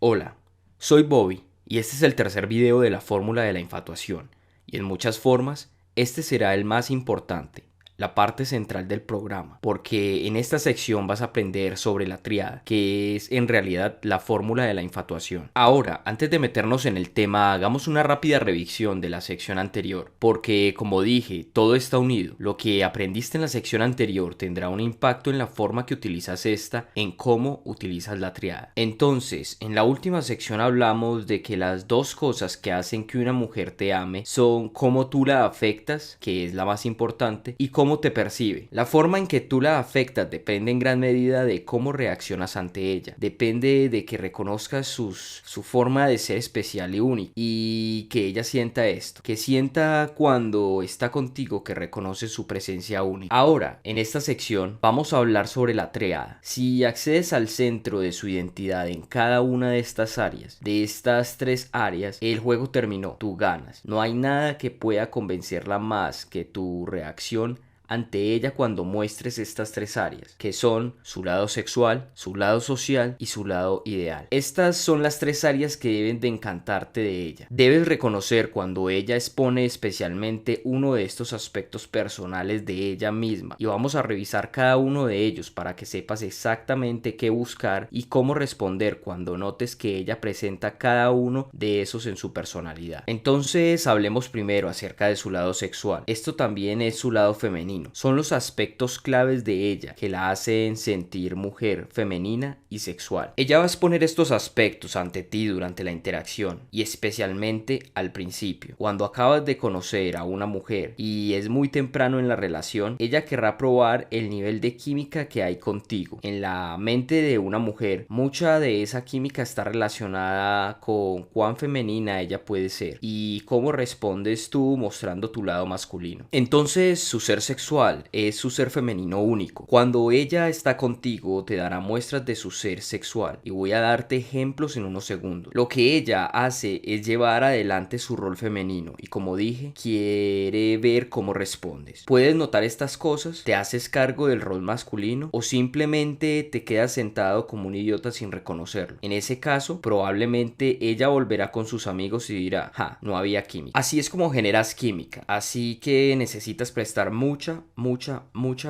Hola, soy Bobby y este es el tercer video de la fórmula de la infatuación y en muchas formas este será el más importante, la parte central del programa, porque en esta sección vas a aprender sobre la tríada, que es en realidad la fórmula de la infatuación. Ahora, antes de meternos en el tema, hagamos una rápida revisión de la sección anterior, porque como dije, todo está unido. Lo que aprendiste en la sección anterior tendrá un impacto en la forma que utilizas esta, en cómo utilizas la tríada. Entonces, en la última sección hablamos de que las dos cosas que hacen que una mujer te ame son cómo tú la afectas, que es la más importante, y cómo te percibe. La forma en que tú la afectas depende en gran medida de cómo reaccionas ante ella. Depende de que reconozcas su forma de ser especial y única y que ella sienta esto. Que sienta cuando está contigo que reconoce su presencia única. Ahora, en esta sección vamos a hablar sobre la tríada. Si accedes al centro de su identidad en cada una de estas áreas, de estas tres áreas, el juego terminó. Tú ganas. No hay nada que pueda convencerla más que tu reacción ante ella cuando muestres estas tres áreas, que son su lado sexual, su lado social y su lado ideal. Estas son las tres áreas que deben de encantarte de ella. Debes reconocer cuando ella expone especialmente uno de estos aspectos personales de ella misma y vamos a revisar cada uno de ellos para que sepas exactamente qué buscar y cómo responder cuando notes que ella presenta cada uno de esos en su personalidad. Entonces hablemos primero acerca de su lado sexual. Esto también es su lado femenino. Son los aspectos claves de ella que la hacen sentir mujer, femenina y sexual. Ella va a exponer estos aspectos ante ti durante la interacción y especialmente al principio. Cuando acabas de conocer a una mujer y es muy temprano en la relación, ella querrá probar el nivel de química que hay contigo. En la mente de una mujer, mucha de esa química está relacionada con cuán femenina ella puede ser y cómo respondes tú mostrando tu lado masculino. Entonces, su ser sexual es su ser femenino único. Cuando ella está contigo te dará muestras de su ser sexual y voy a darte ejemplos en unos segundos. Lo que ella hace es llevar adelante su rol femenino y como dije, quiere ver cómo respondes. Puedes notar estas cosas, te haces cargo del rol masculino o simplemente te quedas sentado como un idiota sin reconocerlo. En ese caso, probablemente ella volverá con sus amigos y dirá, no había química. Así es como generas química, así que necesitas prestar mucha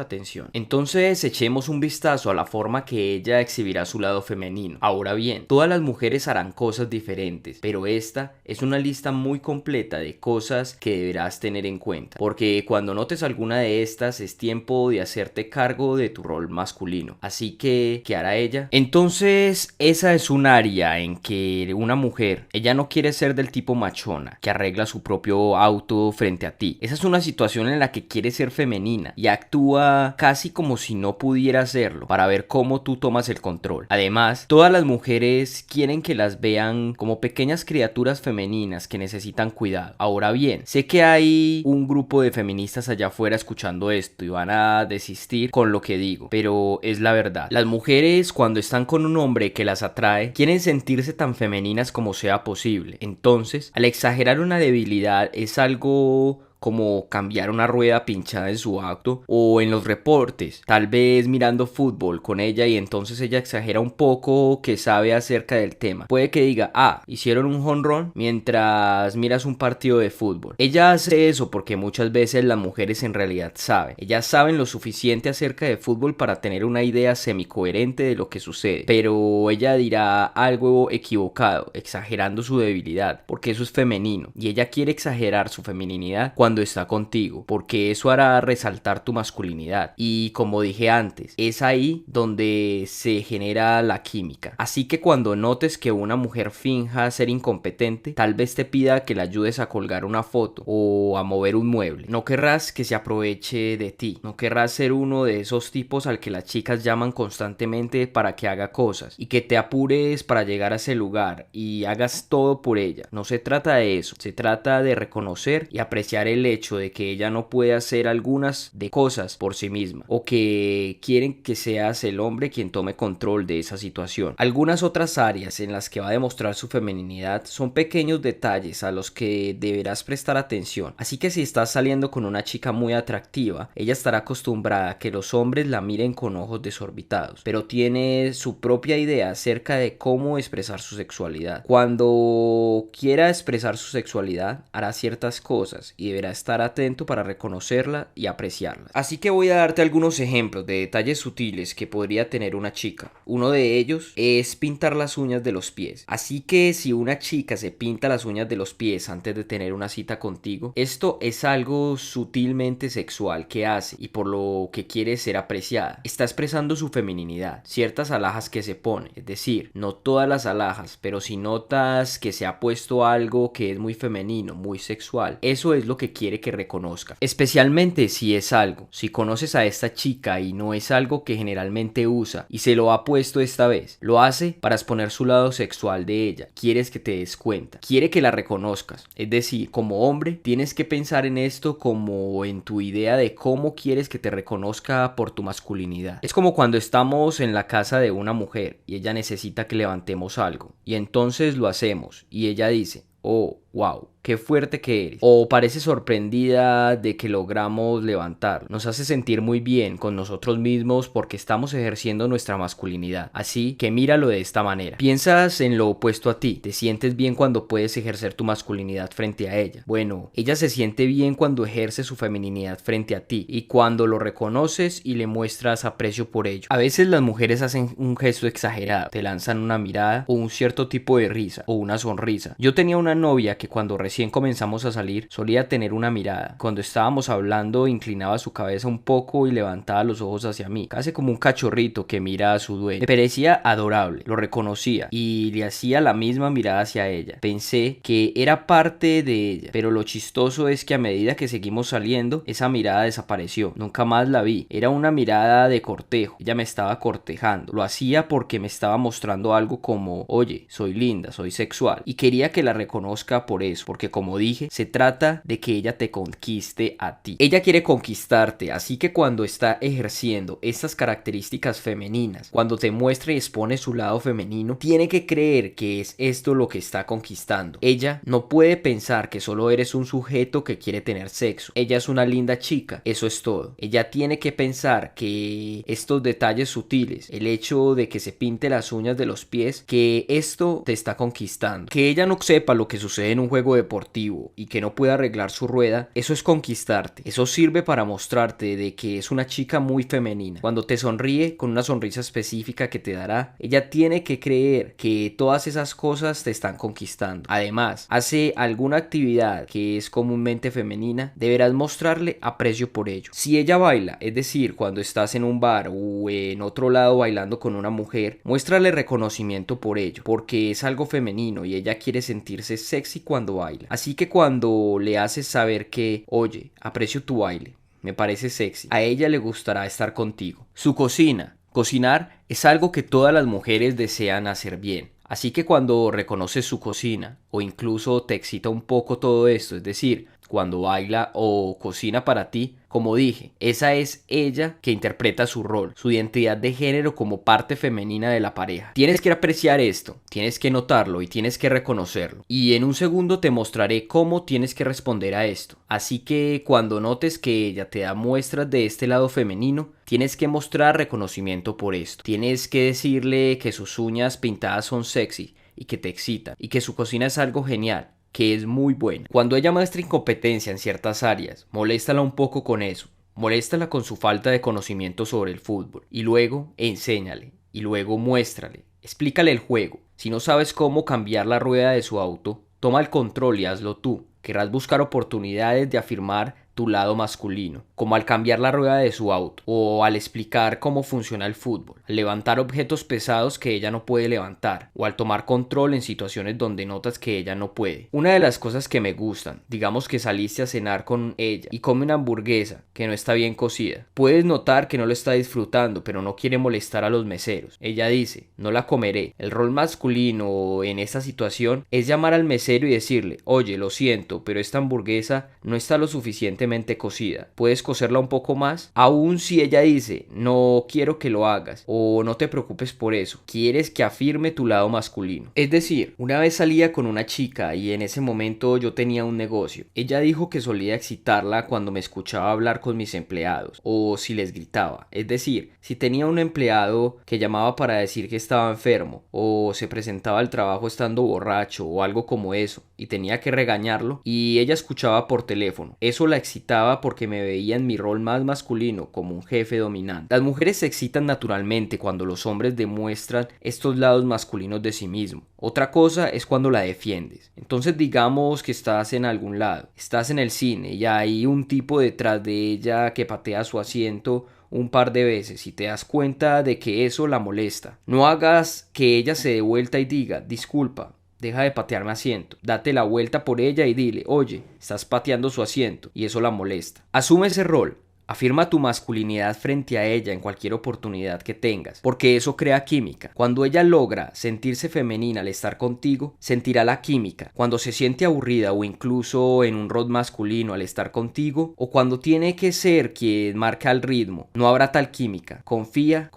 atención. Entonces echemos un vistazo a la forma que ella exhibirá su lado femenino. Ahora bien, todas las mujeres harán cosas diferentes, pero esta es una lista muy completa de cosas que deberás tener en cuenta, porque cuando notes alguna de estas es tiempo de hacerte cargo de tu rol masculino. Así que, ¿qué hará ella? Entonces, esa es un área en que una mujer, ella no quiere ser del tipo machona, que arregla su propio auto frente a ti. Esa es una situación en la que quiere ser femenina y actúa casi como si no pudiera hacerlo para ver cómo tú tomas el control. Además, todas las mujeres quieren que las vean como pequeñas criaturas femeninas que necesitan cuidado. Ahora bien, sé que hay un grupo de feministas allá afuera escuchando esto y van a desistir con lo que digo, pero es la verdad. Las mujeres cuando están con un hombre que las atrae quieren sentirse tan femeninas como sea posible. Entonces, al exagerar una debilidad es algo como cambiar una rueda pinchada en su auto o en los reportes, tal vez mirando fútbol con ella y entonces ella exagera un poco que sabe acerca del tema. Puede que diga, hicieron un jonrón mientras miras un partido de fútbol. Ella hace eso porque muchas veces las mujeres en realidad saben. Ellas saben lo suficiente acerca de fútbol para tener una idea semicoherente de lo que sucede, pero ella dirá algo equivocado, exagerando su debilidad, porque eso es femenino y ella quiere exagerar su feminidad cuando está contigo, porque eso hará resaltar tu masculinidad y como dije antes, es ahí donde se genera la química. Así que cuando notes que una mujer finja ser incompetente, tal vez te pida que la ayudes a colgar una foto o a mover un mueble. No querrás que se aproveche de ti, no querrás ser uno de esos tipos al que las chicas llaman constantemente para que haga cosas y que te apures para llegar a ese lugar y hagas todo por ella. No se trata de eso, se trata de reconocer y apreciar el el hecho de que ella no puede hacer algunas de cosas por sí misma, o que quieren que seas el hombre quien tome control de esa situación. Algunas otras áreas en las que va a demostrar su feminidad son pequeños detalles a los que deberás prestar atención. Así que si estás saliendo con una chica muy atractiva, ella estará acostumbrada a que los hombres la miren con ojos desorbitados, pero tiene su propia idea acerca de cómo expresar su sexualidad. Cuando quiera expresar su sexualidad, hará ciertas cosas y deberá estar atento para reconocerla y apreciarla. Así que voy a darte algunos ejemplos de detalles sutiles que podría tener una chica. Uno de ellos es pintar las uñas de los pies. Así que si una chica se pinta las uñas de los pies antes de tener una cita contigo, esto es algo sutilmente sexual que hace y por lo que quiere ser apreciada. Está expresando su feminidad, ciertas alhajas que se pone, es decir, no todas las alhajas, pero si notas que se ha puesto algo que es muy femenino, muy sexual, eso es lo que quiere que reconozca. Especialmente si es algo, si conoces a esta chica y no es algo que generalmente usa y se lo ha puesto esta vez, lo hace para exponer su lado sexual de ella. Quieres que te des cuenta, quiere que la reconozcas, es decir, como hombre tienes que pensar en esto como en tu idea de cómo quieres que te reconozca por tu masculinidad. Es como cuando estamos en la casa de una mujer y ella necesita que levantemos algo y entonces lo hacemos y ella dice: oh, wow, qué fuerte que eres. O parece sorprendida de que logramos levantar. Nos hace sentir muy bien con nosotros mismos porque estamos ejerciendo nuestra masculinidad. Así que míralo de esta manera. Piensas en lo opuesto a ti. Te sientes bien cuando puedes ejercer tu masculinidad frente a ella. Bueno, ella se siente bien cuando ejerce su feminidad frente a ti y cuando lo reconoces y le muestras aprecio por ello. A veces las mujeres hacen un gesto exagerado. Te lanzan una mirada o un cierto tipo de risa o una sonrisa. Yo tenía una novia que cuando recién comenzamos a salir solía tener una mirada. Cuando estábamos hablando inclinaba su cabeza un poco y levantaba los ojos hacia mí, casi como un cachorrito que mira a su dueño. Me parecía adorable, lo reconocía y le hacía la misma mirada hacia ella. Pensé que era parte de ella, pero lo chistoso es que a medida que seguimos saliendo, esa mirada desapareció. Nunca más la vi. Era una mirada de cortejo. Ella me estaba cortejando. Lo hacía porque me estaba mostrando algo como: oye, soy linda, soy sexual, y quería que la reconozca por eso, porque como dije, se trata de que ella te conquiste a ti. Ella quiere conquistarte, así que cuando está ejerciendo estas características femeninas, cuando te muestra y expone su lado femenino, tiene que creer que es esto lo que está conquistando. Ella no puede pensar que solo eres un sujeto que quiere tener sexo. Ella es una linda chica, eso es todo. Ella tiene que pensar que estos detalles sutiles, el hecho de que se pinte las uñas de los pies, que esto te está conquistando. Que ella no sepa lo que sucede en un juego deportivo y que no pueda arreglar su rueda, eso es conquistarte. Eso sirve para mostrarte de que es una chica muy femenina. Cuando te sonríe con una sonrisa específica que te dará, ella tiene que creer que todas esas cosas te están conquistando. Además, hace alguna actividad que es comúnmente femenina, deberás mostrarle aprecio por ello. Si ella baila, es decir, cuando estás en un bar o en otro lado bailando con una mujer, muéstrale reconocimiento por ello, porque es algo femenino y ella quiere sentirse sexy cuando baila. Así que cuando le haces saber que: oye, aprecio tu baile, me parece sexy, a ella le gustará estar contigo. Su cocina. Cocinar es algo que todas las mujeres desean hacer bien. Así que cuando reconoces su cocina o incluso te excita un poco todo esto, es decir, cuando baila o cocina para ti, como dije, esa es ella que interpreta su rol, su identidad de género como parte femenina de la pareja. Tienes que apreciar esto, tienes que notarlo y tienes que reconocerlo. Y en un segundo te mostraré cómo tienes que responder a esto. Así que cuando notes que ella te da muestras de este lado femenino, tienes que mostrar reconocimiento por esto. Tienes que decirle que sus uñas pintadas son sexy y que te excitan y que su cocina es algo genial, que es muy buena. Cuando ella muestra incompetencia en ciertas áreas, moléstala un poco con eso. Moléstala con su falta de conocimiento sobre el fútbol. Y luego enséñale. Y luego muéstrale. Explícale el juego. Si no sabes cómo cambiar la rueda de su auto, toma el control y hazlo tú. Querrás buscar oportunidades de afirmar tu lado masculino, como al cambiar la rueda de su auto, o al explicar cómo funciona el fútbol, al levantar objetos pesados que ella no puede levantar, o al tomar control en situaciones donde notas que ella no puede. Una de las cosas que me gustan, digamos que saliste a cenar con ella y come una hamburguesa que no está bien cocida. Puedes notar que no lo está disfrutando, pero no quiere molestar a los meseros. Ella dice, no la comeré. El rol masculino en esta situación es llamar al mesero y decirle, oye, lo siento, pero esta hamburguesa no está lo suficientemente cocida. ¿Puedes cocerla un poco más? Aún si ella dice, no quiero que lo hagas, o no te preocupes por eso, quieres que afirme tu lado masculino. Es decir, una vez salía con una chica y en ese momento yo tenía un negocio. Ella dijo que solía excitarla cuando me escuchaba hablar con mis empleados, o si les gritaba. Es decir, si tenía un empleado que llamaba para decir que estaba enfermo, o se presentaba al trabajo estando borracho o algo como eso, y tenía que regañarlo, y ella escuchaba por teléfono. Eso la excitaba porque me veía en mi rol más masculino, como un jefe dominante. Las mujeres se excitan naturalmente cuando los hombres demuestran estos lados masculinos de sí mismos. Otra cosa es cuando la defiendes. Entonces digamos que estás en algún lado, estás en el cine y hay un tipo detrás de ella que patea su asiento un par de veces y te das cuenta de que eso la molesta. No hagas que ella se dé vuelta y diga, disculpa, deja de patear mi asiento. Date la vuelta por ella y dile, oye, estás pateando su asiento, y eso la molesta. Asume ese rol. Afirma tu masculinidad frente a ella en cualquier oportunidad que tengas, porque eso crea química. Cuando ella logra sentirse femenina al estar contigo, sentirá la química. Cuando se siente aburrida o incluso en un rol masculino al estar contigo, o cuando tiene que ser quien marca el ritmo, no habrá tal química. Confía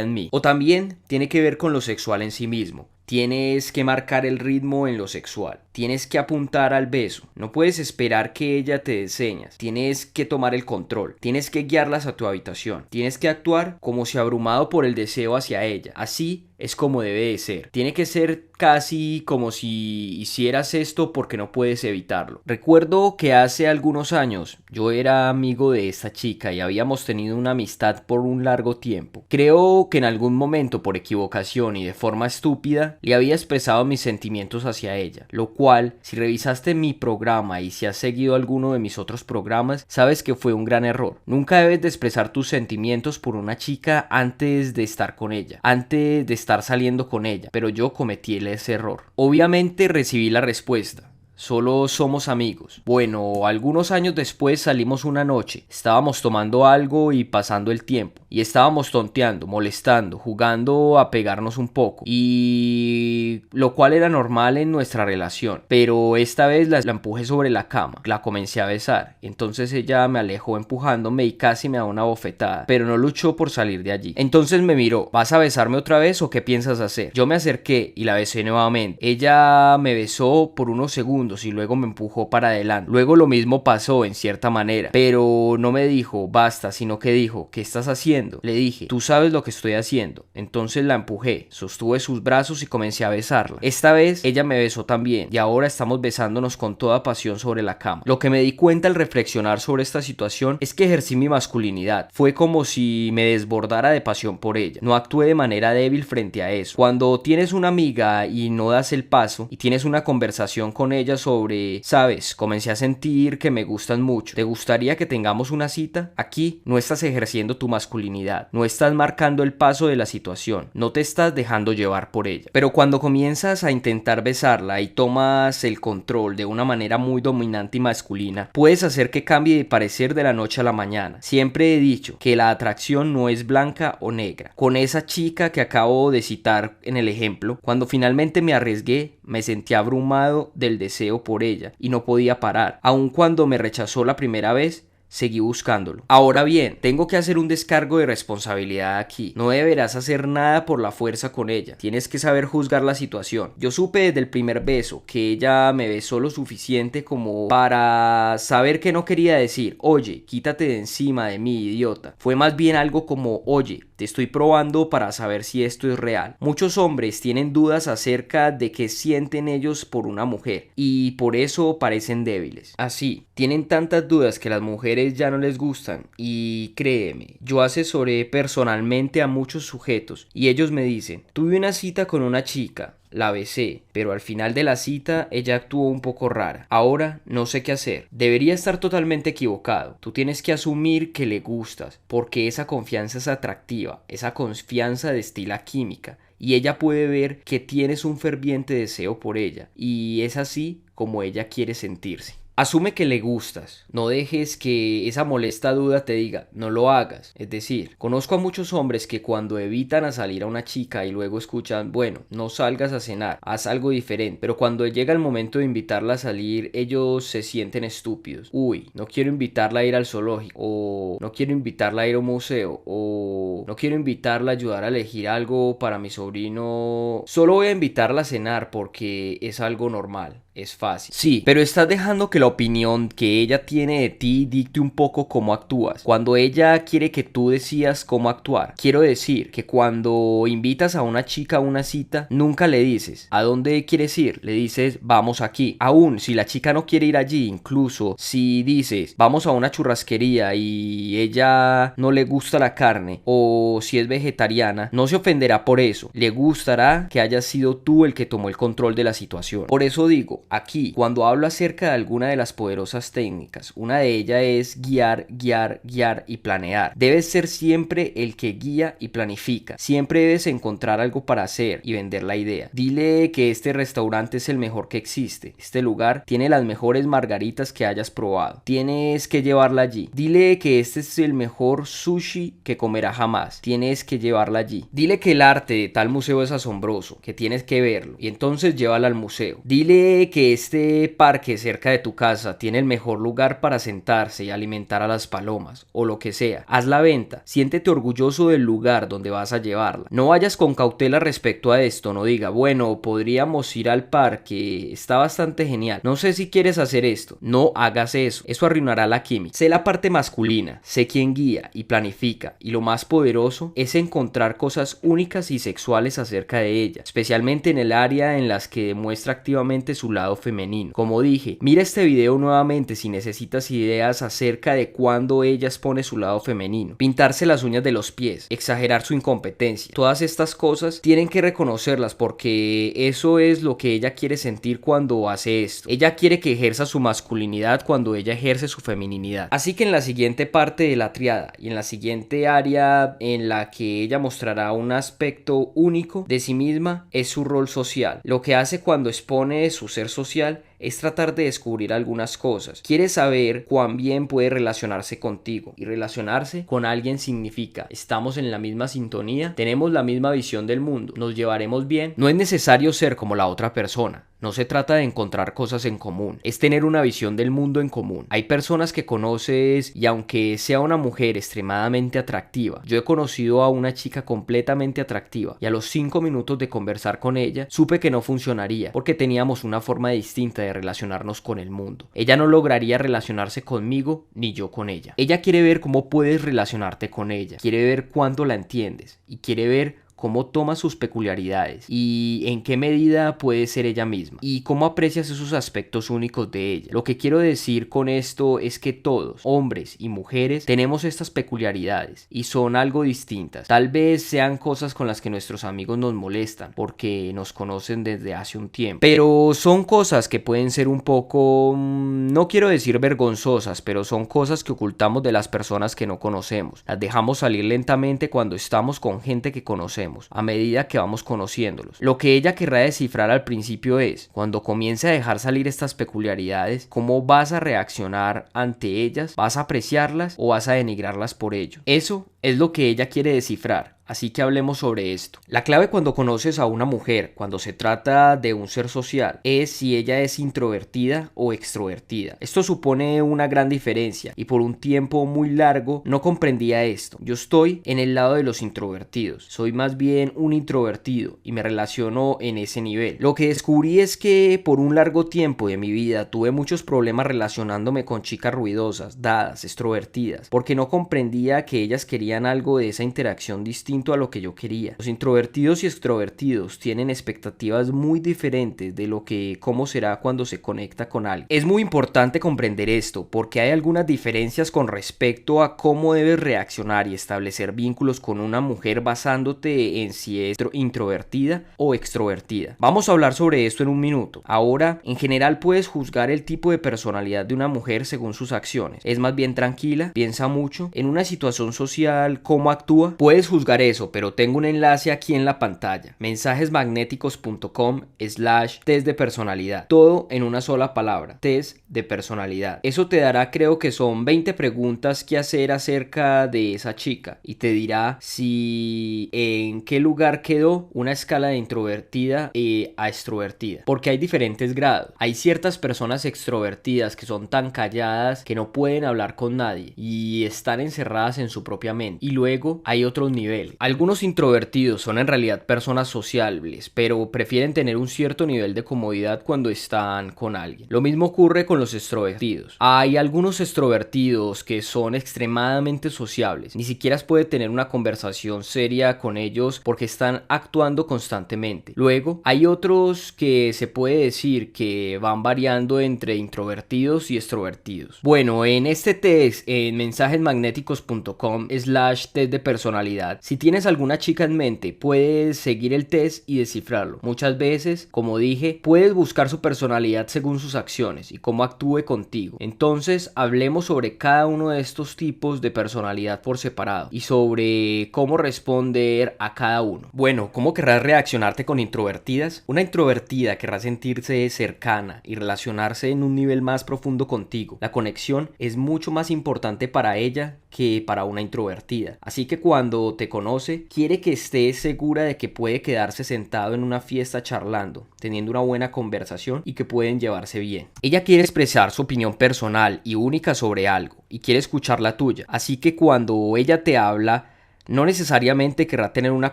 en mí. O también tiene que ver con lo sexual en sí mismo. Tienes que marcar el ritmo en lo sexual. Tienes que apuntar al beso. No puedes esperar que ella te dé señas. Tienes que tomar el control. Tienes que guiarlas a tu habitación. Tienes que actuar como si abrumado por el deseo hacia ella. Así es como debe de ser. Tiene que ser casi como si hicieras esto porque no puedes evitarlo. Recuerdo que hace algunos años yo era amigo de esta chica y habíamos tenido una amistad por un largo tiempo. Creo que en algún momento por equivocación y de forma estúpida le había expresado mis sentimientos hacia ella, lo cual, si revisaste mi programa y si has seguido alguno de mis otros programas, sabes que fue un gran error. Nunca debes de expresar tus sentimientos por una chica antes de estar con ella, antes de estar saliendo con ella, pero yo cometí ese error. Obviamente recibí la respuesta: solo somos amigos. Bueno, algunos años después salimos una noche, estábamos tomando algo y pasando el tiempo, y estábamos tonteando, molestando, jugando a pegarnos un poco, y lo cual era normal en nuestra relación, pero esta vez la empujé sobre la cama, la comencé a besar, entonces ella me alejó empujándome y casi me da una bofetada, pero no luchó por salir de allí. Entonces me miró: ¿vas a besarme otra vez o qué piensas hacer? Yo me acerqué y la besé nuevamente. Ella me besó por unos segundos y luego me empujó para adelante. Luego lo mismo pasó en cierta manera, pero no me dijo basta, sino que dijo: ¿qué estás haciendo? Le dije: tú sabes lo que estoy haciendo. Entonces la empujé, sostuve sus brazos y comencé a besarla. Esta vez ella me besó también y ahora estamos besándonos con toda pasión sobre la cama. Lo que me di cuenta al reflexionar sobre esta situación es que ejercí mi masculinidad. Fue como si me desbordara de pasión por ella. No actué de manera débil frente a eso. Cuando tienes una amiga y no das el paso y tienes una conversación con ella sobre, sabes, comencé a sentir que me gustan mucho, ¿te gustaría que tengamos una cita? Aquí no estás ejerciendo tu masculinidad, no estás marcando el paso de la situación, no te estás dejando llevar por ella. Pero cuando comienzas a intentar besarla y tomas el control de una manera muy dominante y masculina, puedes hacer que cambie de parecer de la noche a la mañana. Siempre he dicho que la atracción no es blanca o negra. Con esa chica que acabo de citar en el ejemplo, cuando finalmente me arriesgué, me sentí abrumado del deseo por ella y no podía parar. Aun cuando me rechazó la primera vez, seguí buscándolo. Ahora bien, tengo que hacer un descargo de responsabilidad aquí. No deberás hacer nada por la fuerza con ella. Tienes que saber juzgar la situación. Yo supe desde el primer beso que ella me besó lo suficiente como para saber que no quería decir: oye, quítate de encima de mí, idiota. Fue más bien algo como: oye, te estoy probando para saber si esto es real. Muchos hombres tienen dudas acerca de qué sienten ellos por una mujer y por eso parecen débiles. Así, tienen tantas dudas que las mujeres ya no les gustan, y créeme, yo asesoré personalmente a muchos sujetos y ellos me dicen: tuve una cita con una chica, la besé, pero al final de la cita ella actuó un poco rara. Ahora no sé qué hacer. Debería estar totalmente equivocado. Tú tienes que asumir que le gustas, porque esa confianza es atractiva, esa confianza destila química, y ella puede ver que tienes un ferviente deseo por ella, y es así como ella quiere sentirse. Asume que le gustas, no dejes que esa molesta duda te diga, no lo hagas. Es decir, conozco a muchos hombres que cuando evitan a salir a una chica y luego escuchan, bueno, no salgas a cenar, haz algo diferente, pero cuando llega el momento de invitarla a salir, ellos se sienten estúpidos. Uy, no quiero invitarla a ir al zoológico, o no quiero invitarla a ir a un museo, o no quiero invitarla a ayudar a elegir algo para mi sobrino, solo voy a invitarla a cenar porque es algo normal. Es fácil. Sí, pero estás dejando que la opinión que ella tiene de ti dicte un poco cómo actúas. Cuando ella quiere que tú decidas cómo actuar. Quiero decir que cuando invitas a una chica a una cita, nunca le dices ¿a dónde quieres ir? Le dices vamos aquí. Aún si la chica no quiere ir allí, incluso si dices vamos a una churrasquería y ella no le gusta la carne, o si es vegetariana, no se ofenderá por eso. Le gustará que hayas sido tú el que tomó el control de la situación. Por eso digo, aquí, cuando hablo acerca de alguna de las poderosas técnicas, una de ellas es guiar, guiar, guiar y planear. Debes ser siempre el que guía y planifica. Siempre debes encontrar algo para hacer y vender la idea. Dile que este restaurante es el mejor que existe. Este lugar tiene las mejores margaritas que hayas probado. Tienes que llevarla allí. Dile que este es el mejor sushi que comerá jamás. Tienes que llevarla allí. Dile que el arte de tal museo es asombroso, que tienes que verlo, y entonces llévala al museo. Dile que este parque cerca de tu casa tiene el mejor lugar para sentarse y alimentar a las palomas, o lo que sea. Haz la venta, siéntete orgulloso del lugar donde vas a llevarla. No vayas con cautela respecto a esto, no diga, bueno, podríamos ir al parque, está bastante genial, no sé si quieres hacer esto. No hagas eso arruinará la química. Sé la parte masculina, sé quién guía y planifica, y lo más poderoso es encontrar cosas únicas y sexuales acerca de ella, especialmente en el área en las que demuestra activamente su lado femenino. Como dije, mira este video nuevamente si necesitas ideas acerca de cuando ella expone su lado femenino. Pintarse las uñas de los pies, exagerar su incompetencia. Todas estas cosas tienen que reconocerlas porque eso es lo que ella quiere sentir cuando hace esto. Ella quiere que ejerza su masculinidad cuando ella ejerce su feminidad. Así que en la siguiente parte de la triada y en la siguiente área en la que ella mostrará un aspecto único de sí misma es su rol social. Lo que hace cuando expone su ser social es tratar de descubrir algunas cosas. Quiere saber cuán bien puede relacionarse contigo, y relacionarse con alguien significa estamos en la misma sintonía, tenemos la misma visión del mundo, nos llevaremos bien. No es necesario ser como la otra persona. No se trata de encontrar cosas en común, es tener una visión del mundo en común. Hay personas que conoces y aunque sea una mujer extremadamente atractiva, yo he conocido a una chica completamente atractiva y a los 5 minutos de conversar con ella supe que no funcionaría porque teníamos una forma distinta de relacionarnos con el mundo. Ella no lograría relacionarse conmigo ni yo con ella. Ella quiere ver cómo puedes relacionarte con ella, quiere ver cuánto la entiendes y quiere ver cómo toma sus peculiaridades y en qué medida puede ser ella misma y cómo aprecias esos aspectos únicos de ella. Lo que quiero decir con esto es que todos, hombres y mujeres, tenemos estas peculiaridades y son algo distintas. Tal vez sean cosas con las que nuestros amigos nos molestan porque nos conocen desde hace un tiempo, pero son cosas que pueden ser un poco, no quiero decir vergonzosas, pero son cosas que ocultamos de las personas que no conocemos. Las dejamos salir lentamente cuando estamos con gente que conocemos, a medida que vamos conociéndolos. Lo que ella querrá descifrar al principio es, cuando comience a dejar salir estas peculiaridades, ¿cómo vas a reaccionar ante ellas? ¿Vas a apreciarlas o vas a denigrarlas por ello? Eso es lo que ella quiere descifrar. Así que hablemos sobre esto. La clave cuando conoces a una mujer, cuando se trata de un ser social, es si ella es introvertida o extrovertida. Esto supone una gran diferencia y por un tiempo muy largo no comprendía esto. Yo estoy en el lado de los introvertidos. Soy más bien un introvertido y me relaciono en ese nivel. Lo que descubrí es que por un largo tiempo de mi vida tuve muchos problemas relacionándome con chicas ruidosas, dadas, extrovertidas, porque no comprendía que ellas querían algo de esa interacción distinta distinto a lo que yo quería. Los introvertidos y extrovertidos tienen expectativas muy diferentes de cómo será cuando se conecta con alguien. Es muy importante comprender esto porque hay algunas diferencias con respecto a cómo debes reaccionar y establecer vínculos con una mujer basándote en si es introvertida o extrovertida. Vamos a hablar sobre esto en un minuto. Ahora, en general puedes juzgar el tipo de personalidad de una mujer según sus acciones. ¿Es más bien tranquila? ¿Piensa mucho? ¿En una situación social cómo actúa? Puedes juzgar eso, pero tengo un enlace aquí en la pantalla. mensajesmagnéticos.com/test de personalidad. Todo en una sola palabra. Test de personalidad. Eso te dará, creo que son 20 preguntas que hacer acerca de esa chica y te dirá si en qué lugar quedó una escala de introvertida a extrovertida, porque hay diferentes grados. Hay ciertas personas extrovertidas que son tan calladas que no pueden hablar con nadie y están encerradas en su propia mente, y luego hay otros niveles. Algunos introvertidos son en realidad personas sociables, pero prefieren tener un cierto nivel de comodidad cuando están con alguien. Lo mismo ocurre con los extrovertidos. Hay algunos extrovertidos que son extremadamente sociables, ni siquiera puede tener una conversación seria con ellos porque están actuando constantemente. Luego hay otros que se puede decir que van variando entre introvertidos y extrovertidos. Bueno, en este test en mensajesmagnéticos.com/test de personalidad, si tienes alguna chica en mente, puedes seguir el test y descifrarlo. Muchas veces, como dije, puedes buscar su personalidad según sus acciones y cómo actúe contigo. Entonces, hablemos sobre cada uno de estos tipos de personalidad por separado y sobre cómo responder a cada uno. Bueno, ¿cómo querrás reaccionarte con introvertidas? Una introvertida querrá sentirse cercana y relacionarse en un nivel más profundo contigo. La conexión es mucho más importante para ella que para una introvertida. Así que cuando te conoce, quiere que estés segura de que puede quedarse sentado en una fiesta charlando, teniendo una buena conversación y que pueden llevarse bien. Ella quiere expresar su opinión personal y única sobre algo y quiere escuchar la tuya. Así que cuando ella te habla, no necesariamente querrá tener una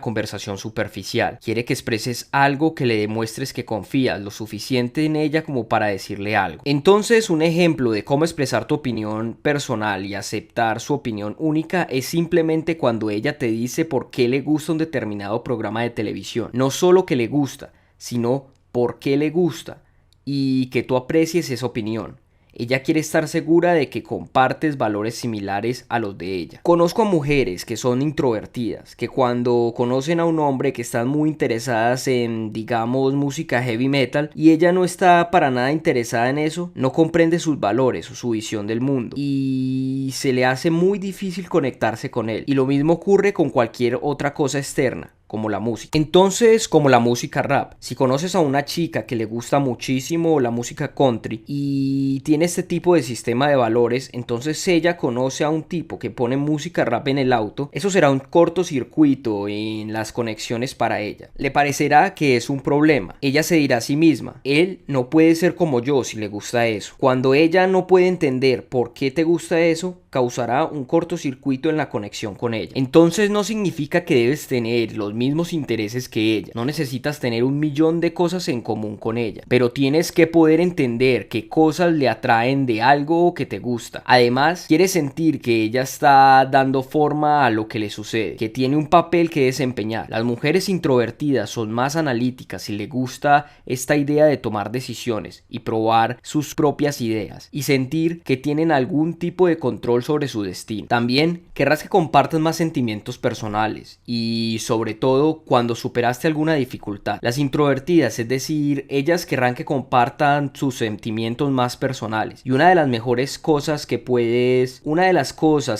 conversación superficial. Quiere que expreses algo que le demuestres que confías lo suficiente en ella como para decirle algo. Entonces, un ejemplo de cómo expresar tu opinión personal y aceptar su opinión única es simplemente cuando ella te dice por qué le gusta un determinado programa de televisión. No solo que le gusta, sino por qué le gusta y que tú aprecies esa opinión. Ella quiere estar segura de que compartes valores similares a los de ella. Conozco a mujeres que son introvertidas, que cuando conocen a un hombre que están muy interesadas en, digamos, música heavy metal, y ella no está para nada interesada en eso, no comprende sus valores o su visión del mundo, y se le hace muy difícil conectarse con él. Y lo mismo ocurre con cualquier otra cosa externa, como la música. Entonces, como la música rap, si conoces a una chica que le gusta muchísimo la música country y tiene este tipo de sistema de valores, entonces ella conoce a un tipo que pone música rap en el auto, eso será un cortocircuito en las conexiones para ella. Le parecerá que es un problema. Ella se dirá a sí misma, él no puede ser como yo si le gusta eso. Cuando ella no puede entender por qué te gusta eso, causará un cortocircuito en la conexión con ella. Entonces no significa que debes tener los mismos intereses que ella. No necesitas tener 1.000.000 de cosas en común con ella, pero tienes que poder entender qué cosas le atraen de algo que te gusta. Además, quieres sentir que ella está dando forma a lo que le sucede, que tiene un papel que desempeñar. Las mujeres introvertidas son más analíticas y les gusta esta idea de tomar decisiones y probar sus propias ideas y sentir que tienen algún tipo de control sobre su destino. También querrás que compartas más sentimientos personales y sobre todo cuando superaste alguna dificultad. Las introvertidas, es decir, ellas querrán que compartan sus sentimientos más personales, y una de las cosas